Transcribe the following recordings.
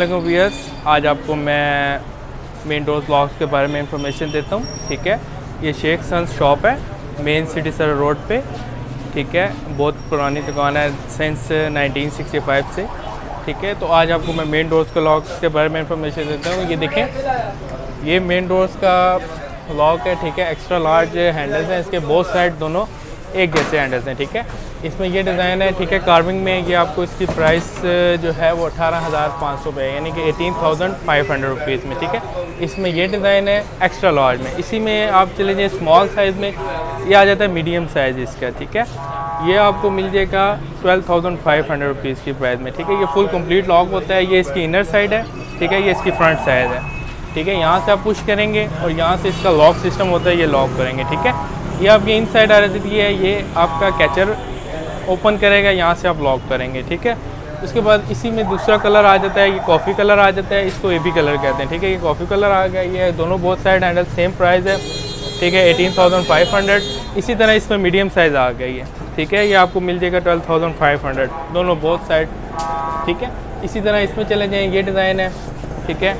वालेकुम व्यूअर्स, आज आपको मैं मेन डोर्स लॉक्स के बारे में इंफॉर्मेशन देता हूँ। ठीक है, ये शेख सन्स शॉप है, मेन सिटी सर रोड पे। ठीक है, बहुत पुरानी दुकान है सिंस 1965 से। ठीक है, तो आज आपको मैं मेन डोर्स के लॉक्स के बारे में इंफॉर्मेशन देता हूँ। ये देखें, ये मेन डोर्स का लॉक है। ठीक है, एक्स्ट्रा लार्ज हैंडल्स हैं, इसके बोथ साइड दोनों एक जैसे हैंडल्स हैं। ठीक है, इसमें ये डिज़ाइन है। ठीक है, कार्विंग में ये आपको इसकी प्राइस जो है वो 18,500 रुपये है, यानी कि 18,500 रुपीज़ में। ठीक है, इसमें ये डिज़ाइन है एक्स्ट्रा लार्ज में। इसी में आप चले जाइए स्मॉल साइज़ में, ये आ जाता है मीडियम साइज़ इसका। ठीक है, ये आपको मिल जाएगा 12,500 रुपीज़ की प्राइस में। ठीक है, ये फुल कंप्लीट लॉक होता है। ये इसकी इनर साइड है। ठीक है, ये इसकी फ्रंट साइड है। ठीक है, यहाँ से आप पुश करेंगे और यहाँ से इसका लॉक सिस्टम होता है, ये लॉक करेंगे। ठीक है, ये आपकी इन साइड आ जाती है, ये आपका कैचर ओपन करेगा, यहाँ से आप लॉक करेंगे। ठीक है, उसके बाद इसी में दूसरा कलर आ जाता है, ये कॉफ़ी कलर आ जाता है, इसको एबी कलर कहते हैं। ठीक है, ये कॉफ़ी कलर आ गया। ये दोनों both side handle same price है। ठीक है, 18,500। इसी तरह इसमें मीडियम साइज़ आ गई है। ठीक है, ये आपको मिल जाएगा 12,500 दोनों बोथ साइड। ठीक है, इसी तरह इसमें चले जाएँ, ये डिज़ाइन है। ठीक है,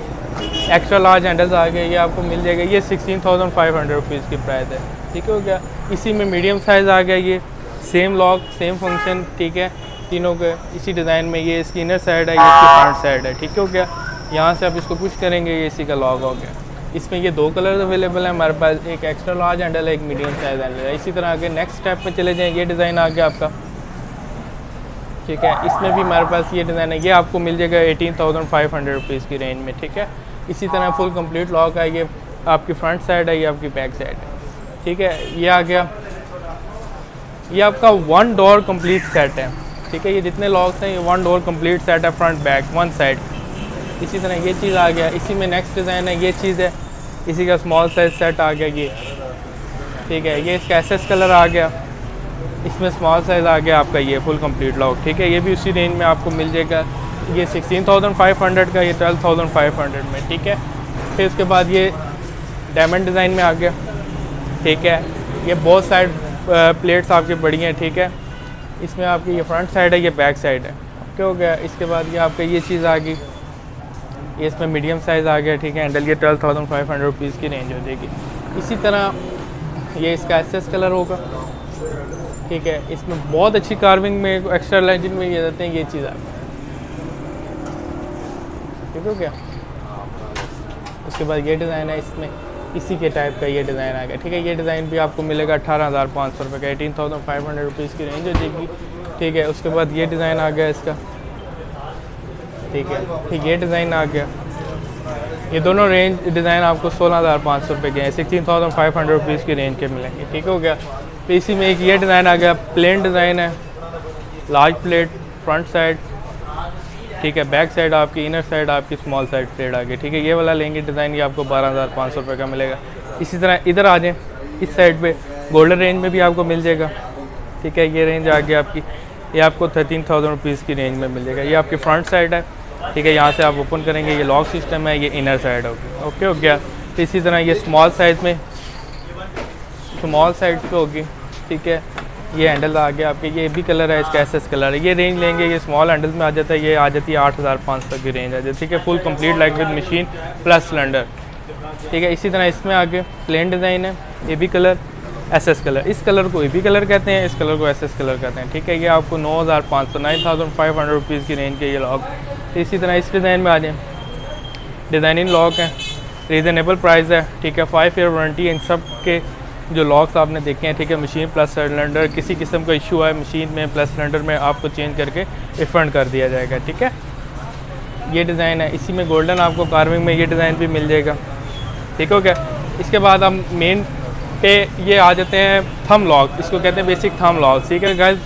एक्स्ट्रा लार्ज हैंडल्स आ गए, ये आपको मिल जाएगा, ये 16,500 रुपीज़ की प्राइस है। ठीक है, हो गया। इसी में मीडियम साइज़ आ गया, ये सेम लॉक सेम फंक्शन। ठीक है, तीनों के इसी डिज़ाइन में, ये इसकी इनर साइड है, ये इसकी फ्रंट साइड है। ठीक है, हो गया। यहाँ से आप इसको पुश करेंगे, ये इसी का लॉक हो गया। इसमें ये दो कलर अवेलेबल है हमारे पास, एक एक्स्ट्रा लार्ज हैंडल है, एक मीडियम साइज़ हैंडल है। इसी तरह आगे नेक्स्ट स्टेप पे चले जाएँ, ये डिज़ाइन आ गया आपका। ठीक है, इसमें भी हमारे पास ये डिज़ाइन है, ये आपको मिल जाएगा 18,500 रुपीज़ की रेंज में। ठीक है, इसी तरह फुल कंप्लीट लॉक है, ये आपकी फ्रंट साइड है, ये आपकी बैक साइड है। ठीक है, ये आ गया, ये आपका वन डोर कंप्लीट सेट है। ठीक है, ये जितने लॉक्स हैं ये वन डोर कंप्लीट सेट है, फ्रंट बैक वन साइड। इसी तरह ये चीज़ आ गया। इसी में नेक्स्ट डिज़ाइन है, ये चीज़ है, इसी का स्मॉल साइज सेट आ गया ये। ठीक है, ये इसका एसएस कलर आ गया, इसमें स्मॉल साइज़ आ गया आपका ये फुल कंप्लीट लॉक। ठीक है, ये भी उसी रेंज में आपको मिल जाएगा, ये 16,500 का, ये 12,500 में। ठीक है, फिर उसके बाद ये डायमंड डिज़ाइन में आ गया। ठीक है, ये बहुत साइड प्लेट्स आपकी बड़ी हैं। ठीक है, इसमें आपकी ये फ्रंट साइड है, ये बैक साइड है। क्या हो गया। इसके बाद ये आपका ये चीज़ आ गई, ये इसमें मीडियम साइज़ आ गया। ठीक है, हैंडल ये 12,500 रुपीज़ की रेंज हो जाएगी। इसी तरह ये इसका एसएस कलर होगा। ठीक है, इसमें बहुत अच्छी कार्विंग में एक्स्ट्रा लेजेंड में ये देते हैं, ये चीज़ आ गई। ठीक हो गया। उसके बाद ये डिज़ाइन है, इसमें इसी के टाइप का ये डिज़ाइन आ गया। ठीक है, ये डिज़ाइन भी आपको मिलेगा 18,500 रुपये का, 18,500 रुपीज़ की रेंज हो जाएगी। ठीक है, उसके बाद ये डिज़ाइन आ गया इसका। ठीक है, फिर ये डिज़ाइन आ गया। ये दोनों रेंज डिज़ाइन आपको 16,500 रुपये के हैं, 16,500 रुपीज़ की रेंज के मिलेंगे। ठीक हो गया। फिर इसी में एक ये डिज़ाइन आ गया, प्लेन डिज़ाइन है, लार्ज प्लेट फ्रंट साइड। ठीक है, बैक साइड आपकी, इनर साइड आपकी स्मॉल साइड प्लेट आ गई। ठीक है, ये वाला लेंगे डिज़ाइन, ये आपको 12,500 रुपये का मिलेगा। इसी तरह इधर आ जाएँ, इस साइड पे गोल्डन रेंज में भी आपको मिल जाएगा। ठीक है, ये रेंज आ गई आपकी, ये आपको 13,000 रुपीज़ की रेंज में मिल जाएगा। ये आपकी फ्रंट साइड है। ठीक है, यहाँ से आप ओपन करेंगे, ये लॉक सिस्टम है, ये इनर साइड होगी। ओके, हो गया। तो इसी तरह ये स्मॉल साइज़ में, स्मॉल साइड पे होगी। ठीक है, ये हैंडल आ गया आपके, ये भी कलर है, इसका एसएस कलर है। ये रेंज लेंगे, ये स्मॉल हैंडल्स में आ जाता है, ये आ जाती है 8,500 की रेंज आ जाती है। ठीक है, full complete like with machine plus cylinder. ठीक है, इसी तरह इसमें आगे प्लेन डिज़ाइन है, ये भी कलर एसएस कलर, इस कलर को ए बी कलर कहते हैं, इस कलर को एसएस कलर कहते हैं। ठीक है, ये आपको 9,500 9,500 रुपीज़ की रेंज के ये लॉक। तो इसी तरह इस डिज़ाइन में आ जाए, डिज़ाइनिंग लॉक है, रीज़नेबल प्राइस है। ठीक है, 5 ईयर वारंटी है इन सब के जो लॉक्स आपने देखे हैं। ठीक है, मशीन प्लस सिलेंडर, किसी किस्म का इशू है मशीन में प्लस सिलेंडर में, आपको चेंज करके रिफ़ंड कर दिया जाएगा। ठीक है, ये डिज़ाइन है, इसी में गोल्डन आपको कार्विंग में ये डिज़ाइन भी मिल जाएगा। ठीक हो गया। इसके बाद हम मेन पे ये आ जाते हैं थंब लॉक, इसको कहते हैं बेसिक थंब लॉक। ठीक है गाइस,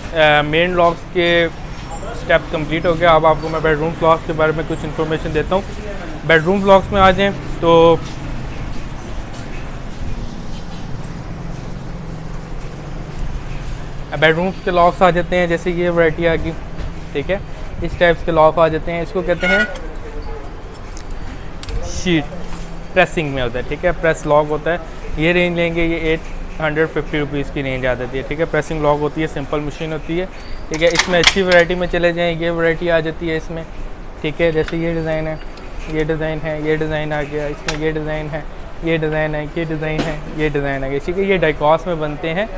मेन लॉक्स के स्टेप कंप्लीट हो गया। अब आपको मैं बेडरूम लॉक्स के बारे में कुछ इन्फॉर्मेशन देता हूँ। बेडरूम लॉक्स में आ जाएँ तो बेडरूम के लॉक्स आ जाते हैं, जैसे ये वैरायटी आ गई। ठीक है, इस टाइप्स के लॉक आ जाते हैं, इसको कहते हैं शीट, प्रेसिंग में होता है। ठीक है, प्रेस लॉक होता है। ये रेंज लेंगे, ये 850 रुपीज़ की रेंज आ जाती है। ठीक है, प्रेसिंग लॉक होती है, सिंपल मशीन होती है। ठीक है, इसमें अच्छी वैरायटी में चले जाएँ, ये वैरायटी आ जाती है इसमें। ठीक है। जैसे ये डिज़ाइन है, ये डिज़ाइन है, ये डिज़ाइन आ गया, इसमें ये डिज़ाइन है, ये डिज़ाइन है, ये डिज़ाइन है, ये डिज़ाइन आ गया, ठीक है। ये डाइकॉस में बनते हैं,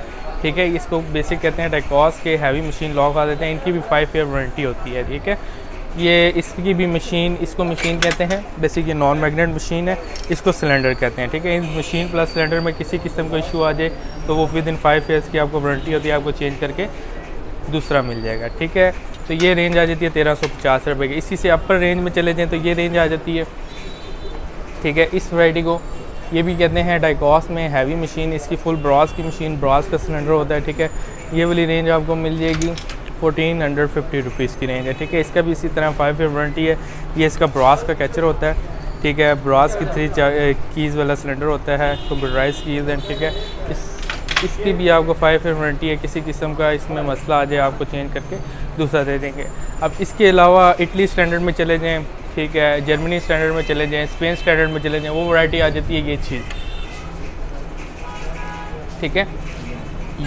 ठीक है। इसको बेसिक कहते हैं डाइकॉस के। हैवी मशीन लॉक आ देते हैं, इनकी भी 5 ईयर वारंटी होती है, ठीक है। ये इसकी भी मशीन, इसको मशीन कहते हैं। बेसिक ये नॉन मैग्नेट मशीन है, इसको सिलेंडर कहते हैं, ठीक है। इस मशीन प्लस सिलेंडर में किसी किस्म का इशू आ जाए तो वो विद इन 5 ईयर्स की आपको वारंटी होती है, आपको चेंज करके दूसरा मिल जाएगा, ठीक है। तो ये रेंज आ जाती है 1350 रुपये की। इसी से अपर रेंज में चले जाएँ तो ये रेंज आ जाती है, ठीक है। इस वैरायटी को ये भी कहते हैं डाइकॉस में हैवी मशीन। इसकी फुल ब्रास की मशीन, ब्रास का सिलेंडर होता है, ठीक है। ये वाली रेंज आपको मिल जाएगी 1450 रुपीज़ की रेंज है, ठीक है। इसका भी इसी तरह 5 ईयर वारंटी है। ये इसका ब्रास का कैचर होता है, ठीक है। ब्रास की 3 कीज़ वाला सिलेंडर होता है, कंप्यूटराइज कीज़ है, ठीक है। इसकी भी आपको 5 ईयर वारंटी है। किसी किस्म का इसमें मसला आ जाए आपको चेंज करके दूसरा दे देंगे। अब इसके अलावा इटली स्टैंडर्ड में चले जाएँ, ठीक है, जर्मनी स्टैंडर्ड में चले जाएँ, स्पेन स्टैंडर्ड में चले जाएँ, वो वैरायटी आ जाती है ये चीज़, ठीक है।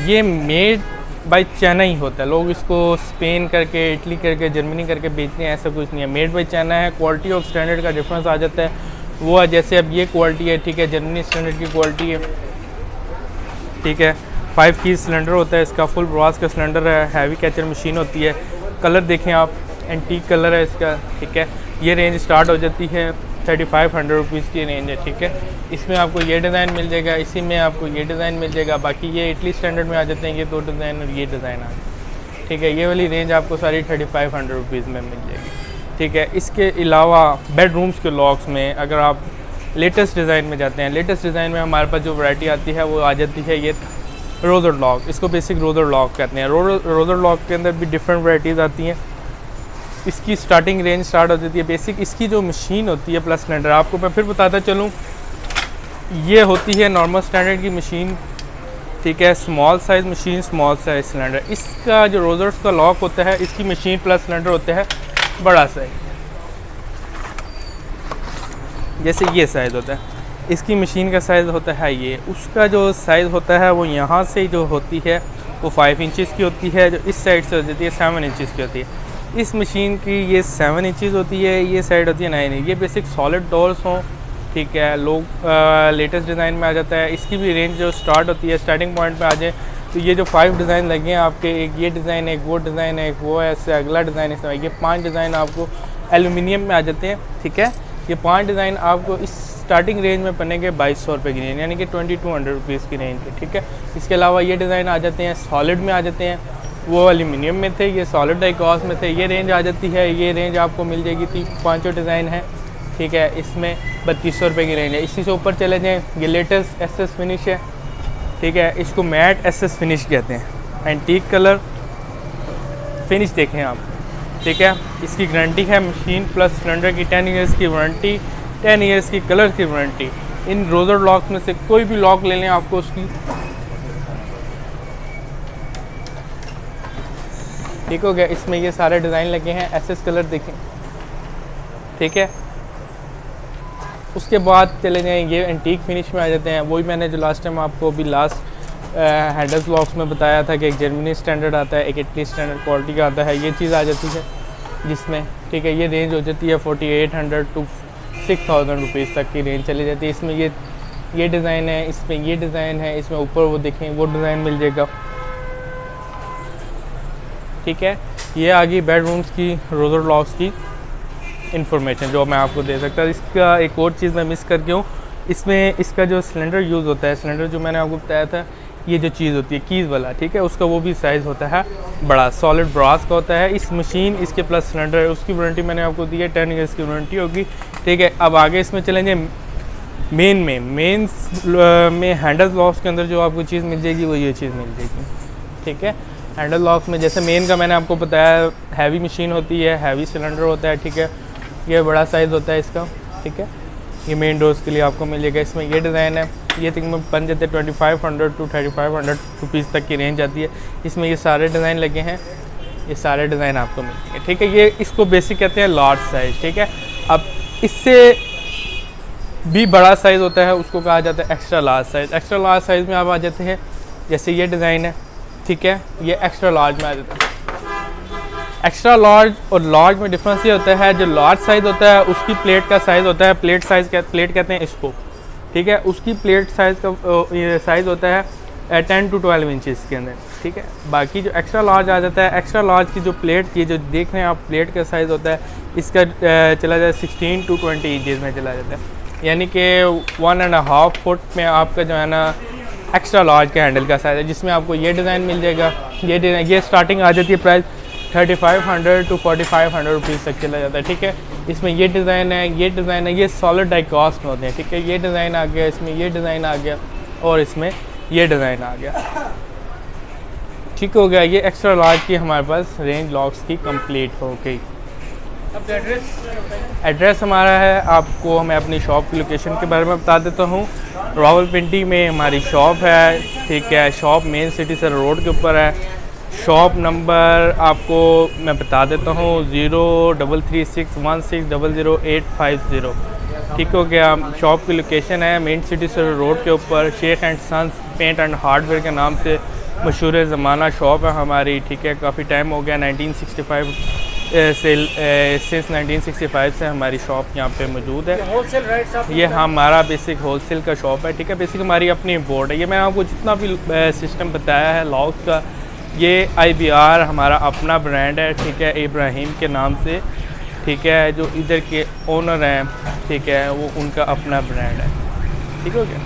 ये मेड बाय चाइना ही होता है। लोग इसको स्पेन करके, इटली करके, जर्मनी करके बेचते हैं, ऐसा कुछ नहीं है। मेड बाय चाइना है। क्वालिटी और स्टैंडर्ड का डिफरेंस आ जाता है। वो जैसे अब ये क्वालिटी है, ठीक है, जर्मनी स्टैंडर्ड की क्वालिटी है, ठीक है। 5 की सिलेंडर होता है इसका, फुल ब्रास का सिलेंडर है, हैवी कैचर मशीन होती है। कलर देखें आप, एंटीक कलर है इसका, ठीक है। ये रेंज स्टार्ट हो जाती है 3500 रुपीज़ की रेंज है, ठीक है। इसमें आपको ये डिज़ाइन मिल जाएगा, इसी में आपको ये डिज़ाइन मिल जाएगा। बाकी ये इटली स्टैंडर्ड में आ जाते हैं ये 2 डिज़ाइन और ये डिज़ाइन आ जाए, ठीक है। ये वाली रेंज आपको सारी 3500 रुपीज़ में मिल जाएगी, ठीक है। इसके अलावा बेडरूम्स के लॉक्स में अगर आप लेटेस्ट डिज़ाइन में जाते हैं, लेटेस्ट डिज़ाइन में हमारे पास जो वैरायटी आती है वो आ जाती है ये रोज़र लॉक। इसको बेसिक रोज़र लॉक कहते हैं। रोज़र लॉक के अंदर भी डिफरेंट वैराइटीज़ आती हैं। इसकी स्टार्टिंग रेंज स्टार्ट हो जाती है बेसिक। इसकी जो मशीन होती है प्लस सिलेंडर, आपको मैं फिर बताता चलूँ, ये होती है नॉर्मल स्टैंडर्ड की मशीन, ठीक है। Small size machine, small size cylinder. इसका जो रोज़र्स का लॉक होता है, इसकी मशीन प्लस सिलेंडर होता है बड़ा साइज़, जैसे ये साइज़ होता है। इसकी मशीन का साइज़ होता है ये, उसका जो साइज़ होता है वो यहाँ से जो होती है वो 5 इंचज़ की होती है, जो इस साइड से हो जाती है 7 इंचज़ की होती है। इस मशीन की ये 7 इंचज़ होती है, ये साइड होती है 9 इंच। ये बेसिक सॉलिड डोर्स हों, ठीक है। लोग लेटेस्ट डिज़ाइन में आ जाता है। इसकी भी रेंज जो स्टार्ट होती है, स्टार्टिंग पॉइंट पे आ जाए तो ये जो 5 डिज़ाइन लगे हैं आपके, एक ये डिज़ाइन है, एक वो डिज़ाइन है, एक वो है, ऐसे अगला डिज़ाइन है, ये 5 डिज़ाइन आपको एलुमिनियम में आ जाते हैं, ठीक है। ये 5 डिज़ाइन आपको इस स्टार्टिंग रेंज में पड़ेंगे 2200 रुपये की रेंज, यानी कि 2200 रुपीज़ की रेंज है, ठीक है। इसके अलावा ये डिज़ाइन आ जाते हैं सॉलिड में आ जाते हैं, वो एल्यूमिनियम में थे, ये सॉलिड डाइकॉस में थे। ये रेंज आ जाती है, ये रेंज आपको मिल जाएगी 5 डिज़ाइन है, ठीक है। इसमें 3200 रुपये की रेंज है। इसी से ऊपर चले जाएँ, ये लेटेस्ट एसएस फिनिश है, ठीक है। इसको मैट एसएस फिनिश कहते हैं। एंटीक कलर फिनिश देखें आप, ठीक है। इसकी गारंटी है मशीन प्लस सिलेंडर की 10 ईयर्स की वारंटी, 10 ईयर्स की कलर की वारंटी। इन रोज़र लॉक में से कोई भी लॉक ले लें, आपको उसकी, ठीक हो गया। इसमें ये सारे डिज़ाइन लगे हैं, एसएस कलर देखें, ठीक है। उसके बाद चले जाएँ, ये एंटीक फिनिश में आ जाते हैं। वही मैंने जो लास्ट टाइम आपको भी लास्ट हैंडल्स लॉक्स में बताया था कि एक जर्मनी स्टैंडर्ड आता है, एक इटली स्टैंडर्ड क्वालिटी का आता है, ये चीज़ आ जाती है जिसमें, ठीक है। ये रेंज हो जाती है 4800 टू 6000 रुपीज़ तक की रेंज चली जाती है। इसमें ये डिज़ाइन है, इसमें ये डिज़ाइन है, इसमें ऊपर वो देखें वो डिज़ाइन मिल जाएगा, ठीक है। ये आ गई बेडरूम्स की रोज़र लॉक्स की इंफॉर्मेशन जो मैं आपको दे सकता हूँ। इसका एक और चीज़ मैं मिस कर गया हूँ, इसमें इसका जो सिलेंडर यूज़ होता है, सिलेंडर जो मैंने आपको बताया था, ये जो चीज़ होती है कीज़ वाला, ठीक है, उसका वो भी साइज़ होता है बड़ा, सॉलिड ब्रास का होता है। इस मशीन, इसके प्लस सिलेंडर है, उसकी वारंटी मैंने आपको दी है 10 ईयर्स की वारंटी होगी, ठीक है। अब आगे इसमें चलेंगे मेन में हैंडल लॉक्स के अंदर जो आपको चीज़ मिल जाएगी वो ये चीज़ मिल जाएगी, ठीक है। हैंडल लॉक्स में जैसे मेन का मैंने आपको बताया, हैवी मशीन होती है, हैवी सिलेंडर होता है, ठीक है। ये बड़ा साइज़ होता है इसका, ठीक है। ये मेन डोर्स के लिए आपको मिल जाएगा। इसमें ये डिज़ाइन है, ये तकरीबन बन जाते हैं 2500 टू 3500 रुपीज़ तक की रेंज आती है। इसमें ये सारे डिज़ाइन लगे हैं, ये सारे डिज़ाइन आपको मिलेंगे, ठीक है। ये इसको बेसिक कहते हैं लार्ज साइज़, ठीक है। अब इससे भी बड़ा साइज़ होता है, उसको कहा जाता है extra large size. Extra large size में आप आ जाते हैं, जैसे ये डिज़ाइन है, ठीक है, ये एक्स्ट्रा लार्ज में आ जाता है। एक्स्ट्रा लार्ज और लार्ज में डिफरेंस ये होता है, जो लार्ज साइज़ होता है उसकी प्लेट का साइज़ होता है, प्लेट कहते हैं इसको, ठीक है। उसकी प्लेट साइज़ का साइज़ होता है 10 to 12 इंचज़ के अंदर, ठीक है। बाकी जो एक्स्ट्रा लार्ज आ जाता है, एक्स्ट्रा लार्ज की जो प्लेट की जो देख रहे हैं आप प्लेट का साइज़ होता है, इसका चला जाए 16 to 20 इंचज़ में चला जाता है, यानी कि 1.5 फुट में आपका जो है ना एक्स्ट्रा लार्ज का हैंडल का साइज़ है, जिसमें आपको ये डिज़ाइन मिल जाएगा। ये डिज़ाइन ये स्टार्टिंग आ जाती है प्राइस 3500 to 4500 रुपीज़ तक चला जाता है, ठीक है। इसमें ये डिज़ाइन है, ये डिज़ाइन है, ये सॉलिड डाई कास्ट में होते हैं, ठीक है। ये डिज़ाइन आ गया, इसमें ये डिज़ाइन आ गया और इसमें ये डिज़ाइन आ गया, ठीक हो गया। ये एक्स्ट्रा लार्ज की हमारे पास रेंज लॉक्स की कंप्लीट हो गई। अब एड्रेस हमारा है, आपको मैं अपनी शॉप की लोकेशन के बारे में बता देता हूँ। रावलपिंडी में हमारी शॉप है, ठीक है। Shop main city sir road के ऊपर है। शॉप नंबर आपको मैं बता देता हूँ 033616000850, ठीक हो गया। शॉप की लोकेशन है मेन सिटी सर रोड के ऊपर, Sheikh and sons paint and hardware के नाम से मशहूर ज़माना शॉप है हमारी, ठीक है। काफ़ी टाइम हो गया, 1965 सिंस 1965 से हमारी शॉप यहाँ पे मौजूद है। होलसेल रेट्स आप ये हमारा बेसिक होलसेल का शॉप है, ठीक है। बेसिक हमारी अपनी बोर्ड है। ये मैंने आपको जितना भी सिस्टम बताया है लॉक्स का, ये IBR हमारा अपना ब्रांड है, ठीक है, इब्राहिम के नाम से, ठीक है। जो इधर के ओनर हैं, ठीक है, वो उनका अपना ब्रांड है, ठीक हो गया।